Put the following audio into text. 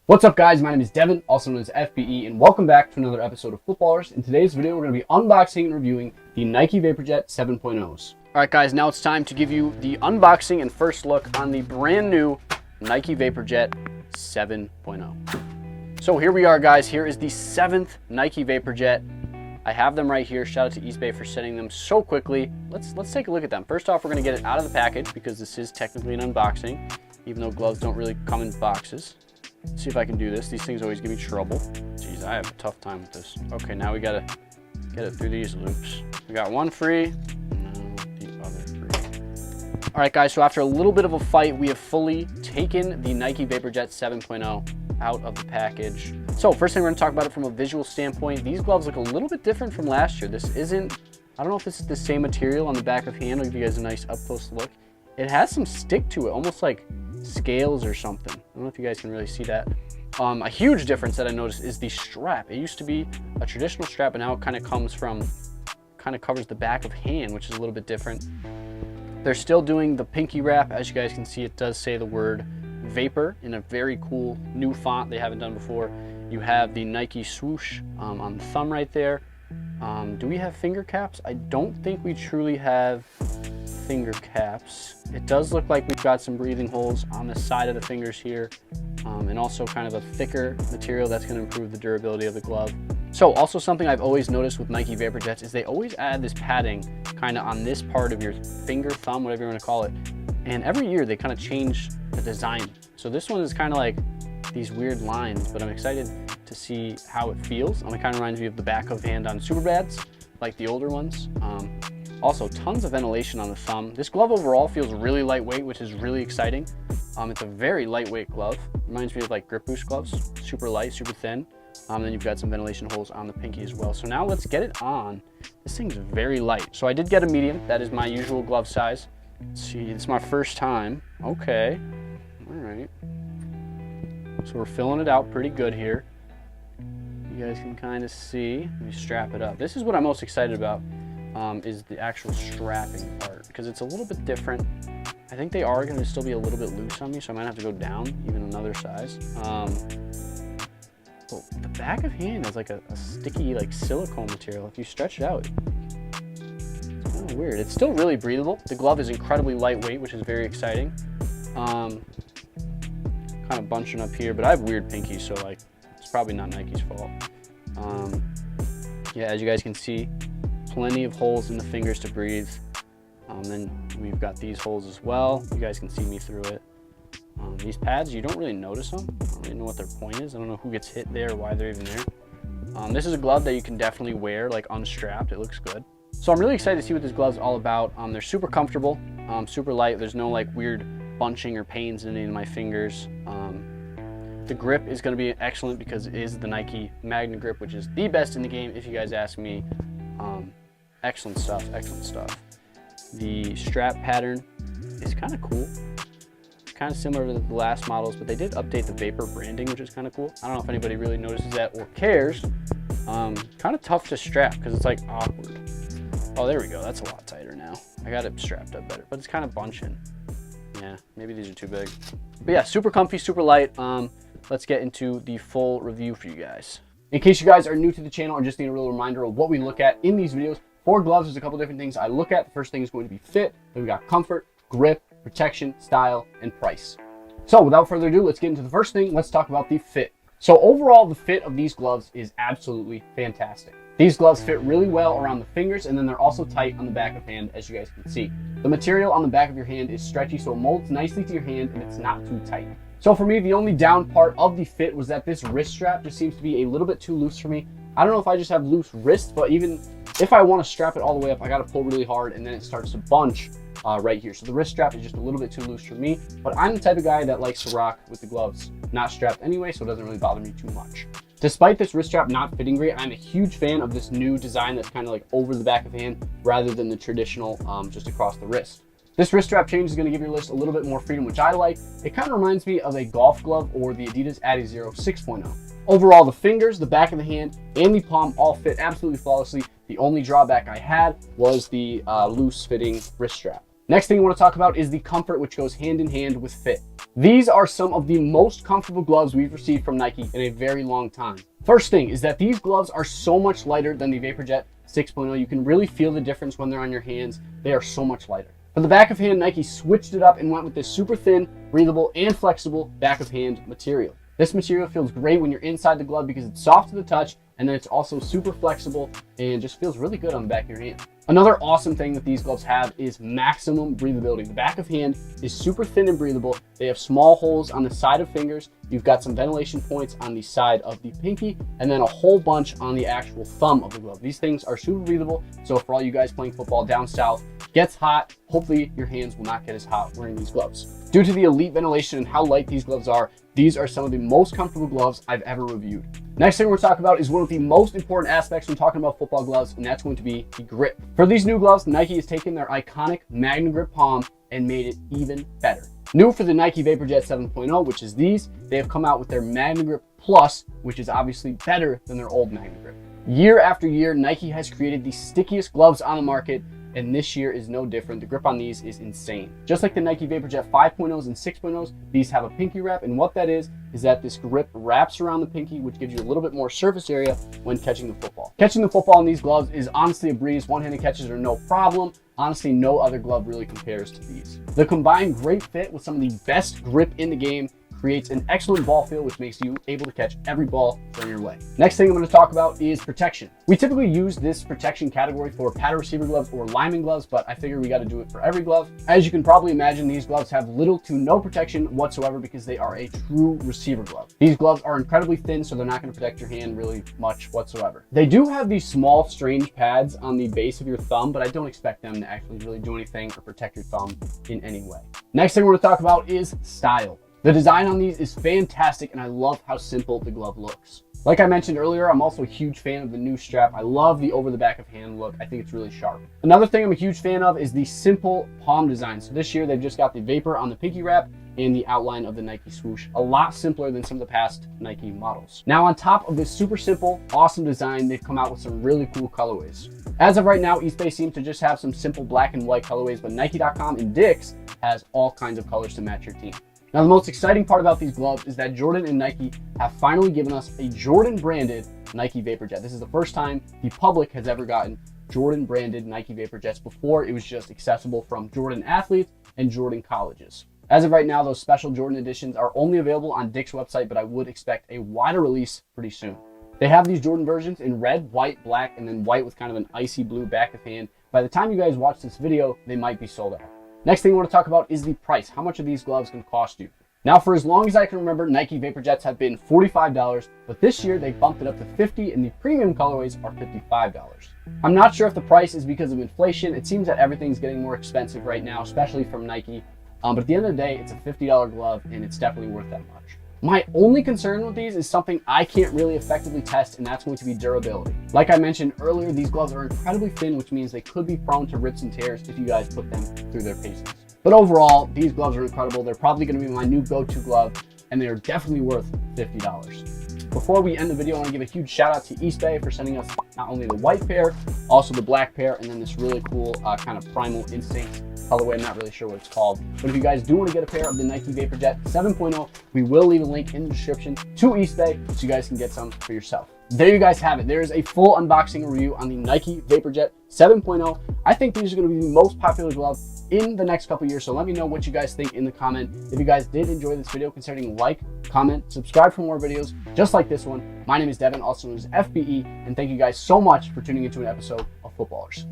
What's up guys, my name is Devin, also known as FBE, and welcome back to another episode of Footballrs. In today's video, we're going to be unboxing and reviewing the Nike Vapor Jet 7.0s. Alright guys, now it's time to give you the unboxing and first look on the brand new Nike Vapor Jet 7.0. So here we are guys, here is the 7th Nike Vapor Jet. I have them right here. Shout out to East Bay for sending them so quickly. Let's take a look at them. First off, we're going to get it out of the package because this is technically an unboxing, even though gloves don't really come in boxes. Let's see if I can do this. These things always give me trouble. Jeez, I have a tough time with this. Okay, now we gotta get it through these loops. We got one free, no, the other free. All right, guys, so after a little bit of a fight, we have fully taken the Nike Vapor Jet 7.0 out of the package. So first thing we're gonna talk about it from a visual standpoint. These gloves look a little bit different from last year. This isn't, I don't know if this is the same material on the back of hand. I'll give you guys a nice up close look. It has some stick to it, almost like scales or something. I don't know if you guys can really see that. A huge difference that I noticed is the strap. It used to be a traditional strap, and now it kind of covers the back of hand, which is a little bit different. They're still doing the pinky wrap. As you guys can see, it does say the word Vapor in a very cool new font they haven't done before. You have the Nike swoosh on the thumb right there. Do we have finger caps? I don't think we truly have finger caps. It does look like we've got some breathing holes on the side of the fingers here, and also kind of a thicker material that's going to improve the durability of the glove. So also something I've always noticed with Nike Vapor Jets is they always add this padding kind of on this part of your finger, thumb, whatever you want to call it. And every year they kind of change the design. So this one is kind of like these weird lines, but I'm excited to see how it feels. It kind of reminds me of the back of hand on Superbads, like the older ones. Also, tons of ventilation on the thumb. This glove overall feels really lightweight, which is really exciting. It's a very lightweight glove. Reminds me of like grip boost gloves, super light, super thin. Then you've got some ventilation holes on the pinky as well. So now let's get it on. This thing's very light. So I did get a medium. That is my usual glove size. Let's see, it's my first time. Okay, all right. So we're filling it out pretty good here. You guys can kind of see. Let me strap it up. This is what I'm most excited about. Is the actual strapping part, because it's a little bit different. I think they are going to still be a little bit loose on me, so I might have to go down even another size. Well, the back of hand is like a sticky like silicone material. If you stretch it out, it's kind of weird. It's still really breathable. The glove is incredibly lightweight, which is very exciting. Kind of bunching up here, but I have weird pinkies, so like it's probably not Nike's fault. Yeah, as you guys can see, plenty of holes in the fingers to breathe. Then we've got these holes as well. You guys can see me through it. These pads, you don't really notice them. I don't really know what their point is. I don't know who gets hit there or why they're even there. This is a glove that you can definitely wear like unstrapped. It looks good. So I'm really excited to see what this glove's all about. They're super comfortable, super light. There's no like weird bunching or pains in any of my fingers. The grip is going to be excellent because it is the Nike Magna grip, which is the best in the game if you guys ask me. Excellent stuff, excellent stuff. The strap pattern is kind of cool. Kind of similar to the last models, but they did update the Vapor branding, which is kind of cool. I don't know if anybody really notices that or cares. Kind of tough to strap because it's like awkward. Oh, there we go. That's a lot tighter now. I got it strapped up better, but it's kind of bunching. Yeah, maybe these are too big. But yeah, super comfy, super light. Let's get into the full review for you guys. In case you guys are new to the channel or just need a little reminder of what we look at in these videos, for gloves, there's a couple different things I look at. The first thing is going to be fit. Then we got comfort, grip, protection, style, and price. So without further ado, let's get into the first thing. Let's talk about the fit. So overall, the fit of these gloves is absolutely fantastic. These gloves fit really well around the fingers, and then they're also tight on the back of hand, as you guys can see. The material on the back of your hand is stretchy, so it molds nicely to your hand, and it's not too tight. So for me, the only down part of the fit was that this wrist strap just seems to be a little bit too loose for me. I don't know if I just have loose wrists, but even if I want to strap it all the way up, I got to pull really hard, and then it starts to bunch right here. So the wrist strap is just a little bit too loose for me, but I'm the type of guy that likes to rock with the gloves not strapped anyway, so it doesn't really bother me too much. Despite this wrist strap not fitting great, I'm a huge fan of this new design that's kind of like over the back of the hand rather than the traditional just across the wrist. This wrist strap change is going to give your wrist a little bit more freedom, which I like. It kind of reminds me of a golf glove or the Adidas Adizero 6.0. Overall, the fingers, the back of the hand, and the palm all fit absolutely flawlessly. The only drawback I had was the loose fitting wrist strap. Next thing I want to talk about is the comfort, which goes hand in hand with fit. These are some of the most comfortable gloves we've received from Nike in a very long time. First thing is that these gloves are so much lighter than the Vapor Jet 6.0. You can really feel the difference when they're on your hands. They are so much lighter. For the back of hand, Nike switched it up and went with this super thin, breathable, and flexible back of hand material. This material feels great when you're inside the glove because it's soft to the touch, and then it's also super flexible and just feels really good on the back of your hand. Another awesome thing that these gloves have is maximum breathability. The back of hand is super thin and breathable. They have small holes on the side of fingers. You've got some ventilation points on the side of the pinky, and then a whole bunch on the actual thumb of the glove. These things are super breathable, so for all you guys playing football down south, gets hot, hopefully your hands will not get as hot wearing these gloves. Due to the elite ventilation and how light these gloves are, these are some of the most comfortable gloves I've ever reviewed. Next thing we're talking about is one of the most important aspects when talking about football gloves, and that's going to be the grip. For these new gloves, Nike has taken their iconic Magnum Grip palm and made it even better. New for the Nike Vapor Jet 7.0, which is these, they have come out with their Magnum Grip Plus, which is obviously better than their old Magnum Grip. Year after year, Nike has created the stickiest gloves on the market, and this year is no different. The grip on these is insane. Just like the Nike Vapor Jet 5.0s and 6.0s, these have a pinky wrap, and what that is that this grip wraps around the pinky, which gives you a little bit more surface area when catching the football. Catching the football in these gloves is honestly a breeze. One-handed catches are no problem. Honestly, no other glove really compares to these. The combined great fit with some of the best grip in the game creates an excellent ball feel, which makes you able to catch every ball thrown your way. Next thing I'm going to talk about is protection. We typically use this protection category for padded receiver gloves or lineman gloves, but I figure we got to do it for every glove. As you can probably imagine, these gloves have little to no protection whatsoever because they are a true receiver glove. These gloves are incredibly thin, so they're not going to protect your hand really much whatsoever. They do have these small, strange pads on the base of your thumb, but I don't expect them to actually really do anything or protect your thumb in any way. Next thing we're going to talk about is style. The design on these is fantastic, and I love how simple the glove looks. Like I mentioned earlier, I'm also a huge fan of the new strap. I love the over the back of hand look. I think it's really sharp. Another thing I'm a huge fan of is the simple palm design. So this year they've just got the Vapor on the pinky wrap and the outline of the Nike swoosh. A lot simpler than some of the past Nike models. Now on top of this super simple, awesome design, they've come out with some really cool colorways. As of right now, Eastbay seems to just have some simple black and white colorways, but Nike.com and Dick's has all kinds of colors to match your team. Now, the most exciting part about these gloves is that Jordan and Nike have finally given us a Jordan branded Nike Vapor Jet. This is the first time the public has ever gotten Jordan branded Nike Vapor Jets. Before, it was just accessible from Jordan athletes and Jordan colleges. As of right now, those special Jordan editions are only available on Dick's website, but I would expect a wider release pretty soon. They have these Jordan versions in red, white, black, and then white with kind of an icy blue back of hand. By the time you guys watch this video, they might be sold out. Next thing I want to talk about is the price. How much are these gloves going to cost you? Now, for as long as I can remember, Nike Vapor Jets have been $45, but this year they bumped it up to $50, and the premium colorways are $55. I'm not sure if the price is because of inflation. It seems that everything's getting more expensive right now, especially from Nike. But at the end of the day, it's a $50 glove, and it's definitely worth that much. My only concern with these is something I can't really effectively test, and that's going to be durability. Like I mentioned earlier, these gloves are incredibly thin, which means they could be prone to rips and tears if you guys put them through their paces. But overall, these gloves are incredible. They're probably going to be my new go-to glove, and they are definitely worth $50. Before we end the video, I want to give a huge shout out to Eastbay for sending us not only the white pair, also the black pair, and then this really cool kind of Primal Instinct colorway. I'm not really sure what it's called. But if you guys do want to get a pair of the Nike Vapor Jet 7.0, we will leave a link in the description to Eastbay so you guys can get some for yourself. There you guys have it. There is a full unboxing review on the Nike Vapor Jet 7.0. I think these are going to be the most popular glove in the next couple years, so let me know what you guys think in the comment. If you guys did enjoy this video, considering like, comment, subscribe for more videos just like this one. My name is Devin, also known as FBE, and thank you guys so much for tuning into an episode of Footballrs.